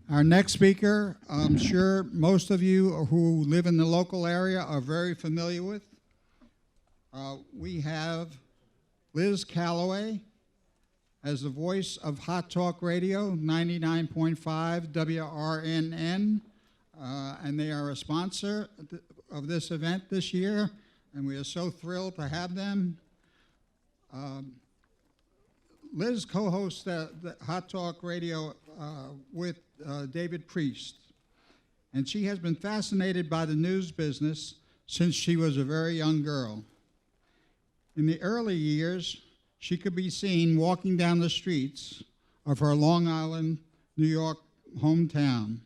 Our next speaker, I'm sure most of you who live in the local area are very familiar with. We have Liz Calloway as the voice of Hot Talk Radio, 99.5 WRNN, and they are a sponsor of this event this year, and we are so thrilled to have them. Liz co-hosts the Hot Talk Radio with David Priest, and she has been fascinated by the news business since she was a very young girl. In the early years, she could be seen walking down the streets of her Long Island, New York hometown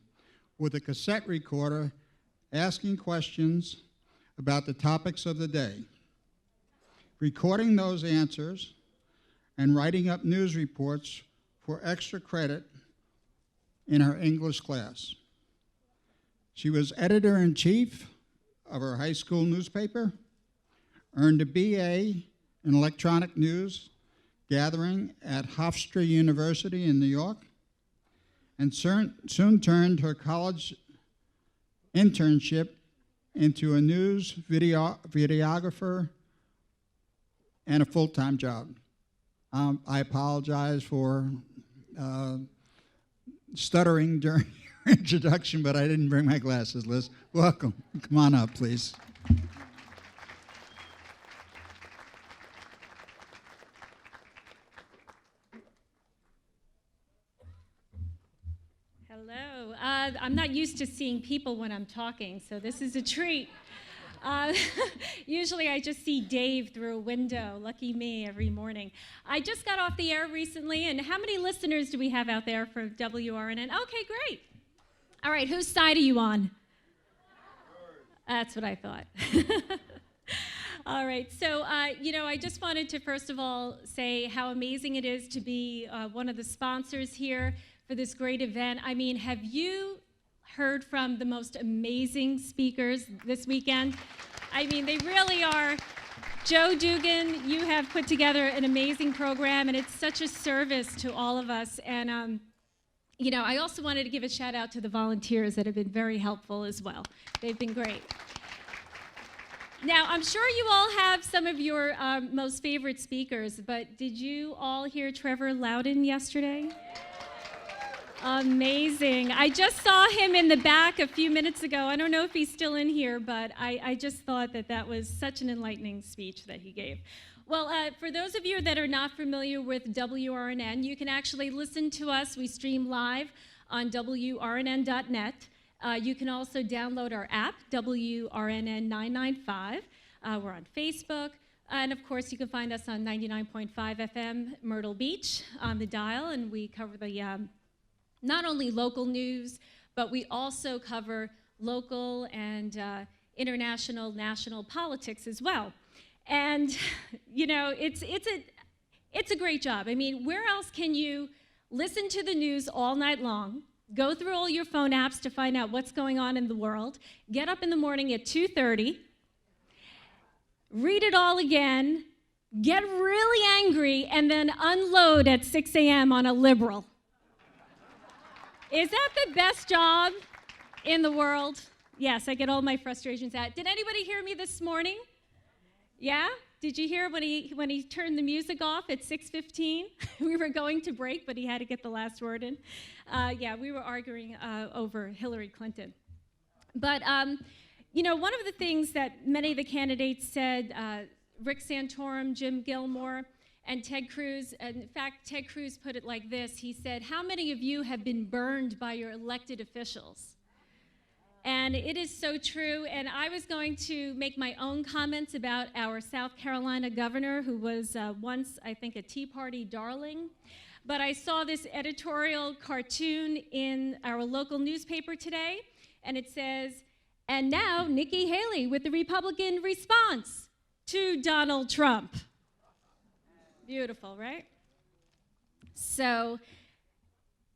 with a cassette recorder asking questions about the topics of the day, recording those answers, and writing up news reports for extra credit in her English class. She was editor-in-chief of her high school newspaper, earned a BA in electronic news gathering at Hofstra University in New York, and soon turned her college internship into a news videographer and a full-time job. I apologize for stuttering during your introduction, but I didn't bring my glasses, Liz. Welcome. Come on up, please. Hello. I'm not used to seeing people when I'm talking, so this is a treat. Usually I just see Dave through a window. Lucky me every morning. I just got off the air recently, and how many listeners do we have out there for WRNN? Okay, great. All right, whose side are you on? That's what I thought. All right, so, I just wanted to first of all say how amazing it is to be one of the sponsors here for this great event. I mean, have you heard from the most amazing speakers this weekend? I mean, they really are. Joe Dugan, you have put together an amazing program, and it's such a service to all of us. And, I also wanted to give a shout out to the volunteers that have been very helpful as well. They've been great. Now, I'm sure you all have some of your most favorite speakers, but did you all hear Trevor Loudon yesterday? Amazing. I just saw him in the back a few minutes ago. I don't know if he's still in here, but I just thought that was such an enlightening speech that he gave. Well, for those of you that are not familiar with WRNN, you can actually listen to us. We stream live on WRNN.net. You can also download our app, WRNN 995. We're on Facebook. And of course, you can find us on 99.5 FM Myrtle Beach on the dial, and we cover the not only local news, but we also cover local and international, national politics as well. And it's a great job. I mean, where else can you listen to the news all night long, go through all your phone apps to find out what's going on in the world, get up in the morning at 2:30, read it all again, get really angry, and then unload at 6 a.m. on a liberal? Is that the best job in the world? Yes, I get all my frustrations out. Did anybody hear me this morning? Yeah? Did you hear when he turned the music off at 6:15? We were going to break, but he had to get the last word in. We were arguing over Hillary Clinton. But, one of the things that many of the candidates said, Rick Santorum, Jim Gilmore, and Ted Cruz, and in fact, Ted Cruz put it like this. He said, how many of you have been burned by your elected officials? And it is so true, and I was going to make my own comments about our South Carolina governor, who was once, I think, a Tea Party darling. But I saw this editorial cartoon in our local newspaper today, and it says, and now Nikki Haley with the Republican response to Donald Trump. Beautiful, right? So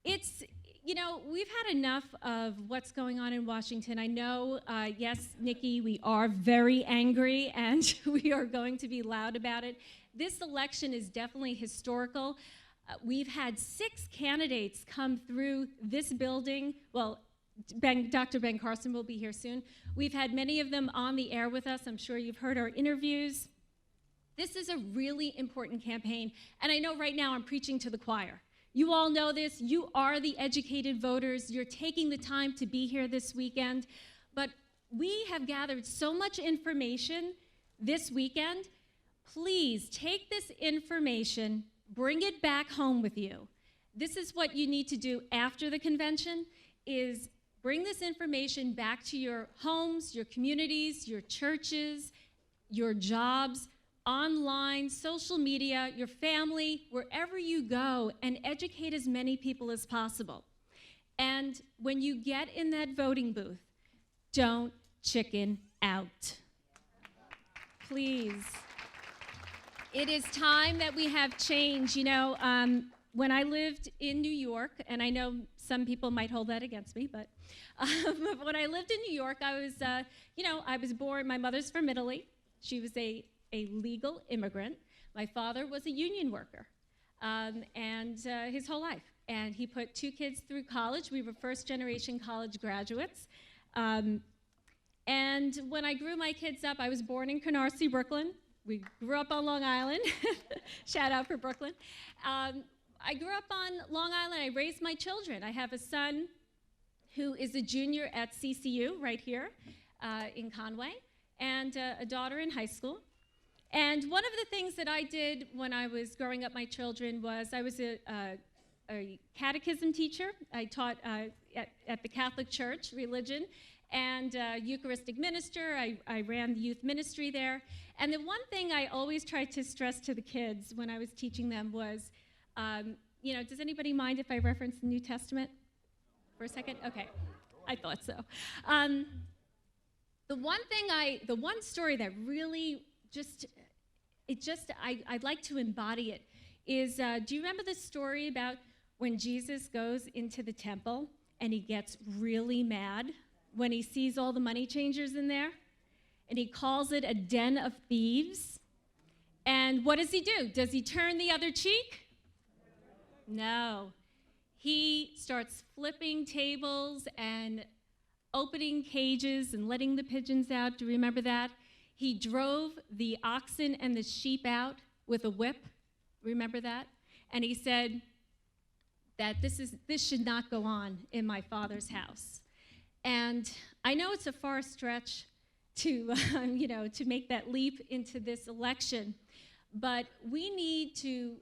it's, we've had enough of what's going on in Washington. I know, yes, Nikki, we are very angry, and we are going to be loud about it. This election is definitely historical. We've had 6 candidates come through this building. Well, Dr. Ben Carson will be here soon. We've had many of them on the air with us. I'm sure you've heard our interviews. This is a really important campaign, and I know right now I'm preaching to the choir. You all know this. You are the educated voters. You're taking the time to be here this weekend, but we have gathered so much information this weekend. Please take this information, bring it back home with you. This is what you need to do after the convention, is bring this information back to your homes, your communities, your churches, your jobs, online, social media, your family, wherever you go, and educate as many people as possible. And when you get in that voting booth, don't chicken out. Please. It is time that we have change. You know, when I lived in New York, and I know some people might hold that against me, but when I lived in New York, I was born, my mother's from Italy. She was a legal immigrant. My father was a union worker, and his whole life. And he put 2 kids through college. We were first-generation college graduates. And when I grew my kids up, I was born in Canarsie, Brooklyn. We grew up on Long Island. Shout out for Brooklyn. I grew up on Long Island. I raised my children. I have a son who is a junior at CCU right here in Conway, and a daughter in high school. And one of the things that I did when I was growing up my children was I was a catechism teacher. I taught at the Catholic Church, religion, and Eucharistic minister. I ran the youth ministry there. And the one thing I always tried to stress to the kids when I was teaching them was, does anybody mind if I reference the New Testament for a second? Okay, I thought so. The one story that really I'd like to embody it is, do you remember the story about when Jesus goes into the temple and he gets really mad when he sees all the money changers in there? And he calls it a den of thieves. And what does he do? Does he turn the other cheek? No. He starts flipping tables and opening cages and letting the pigeons out. Do you remember that? He drove the oxen and the sheep out with a whip. Remember that? And he said that this should not go on in my Father's house. And I know it's a far stretch to make that leap into this election, but it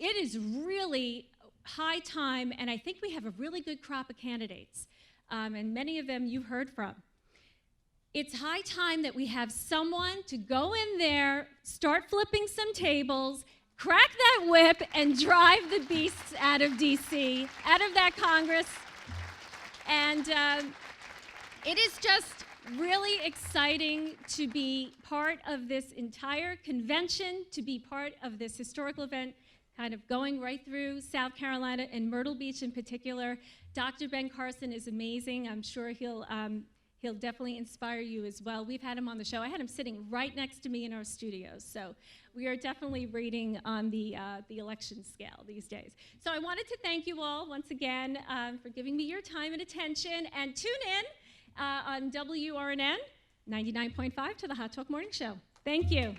is really high time, and I think we have a really good crop of candidates, and many of them you've heard from. It's high time that we have someone to go in there, start flipping some tables, crack that whip, and drive the beasts out of D.C., out of that Congress. And it is just really exciting to be part of this entire convention, to be part of this historical event, kind of going right through South Carolina and Myrtle Beach in particular. Dr. Ben Carson is amazing. I'm sure he'll definitely inspire you as well. We've had him on the show. I had him sitting right next to me in our studios. So we are definitely rating on the election scale these days. So I wanted to thank you all once again for giving me your time and attention. And tune in on WRNN 99.5 to the Hot Talk Morning Show. Thank you.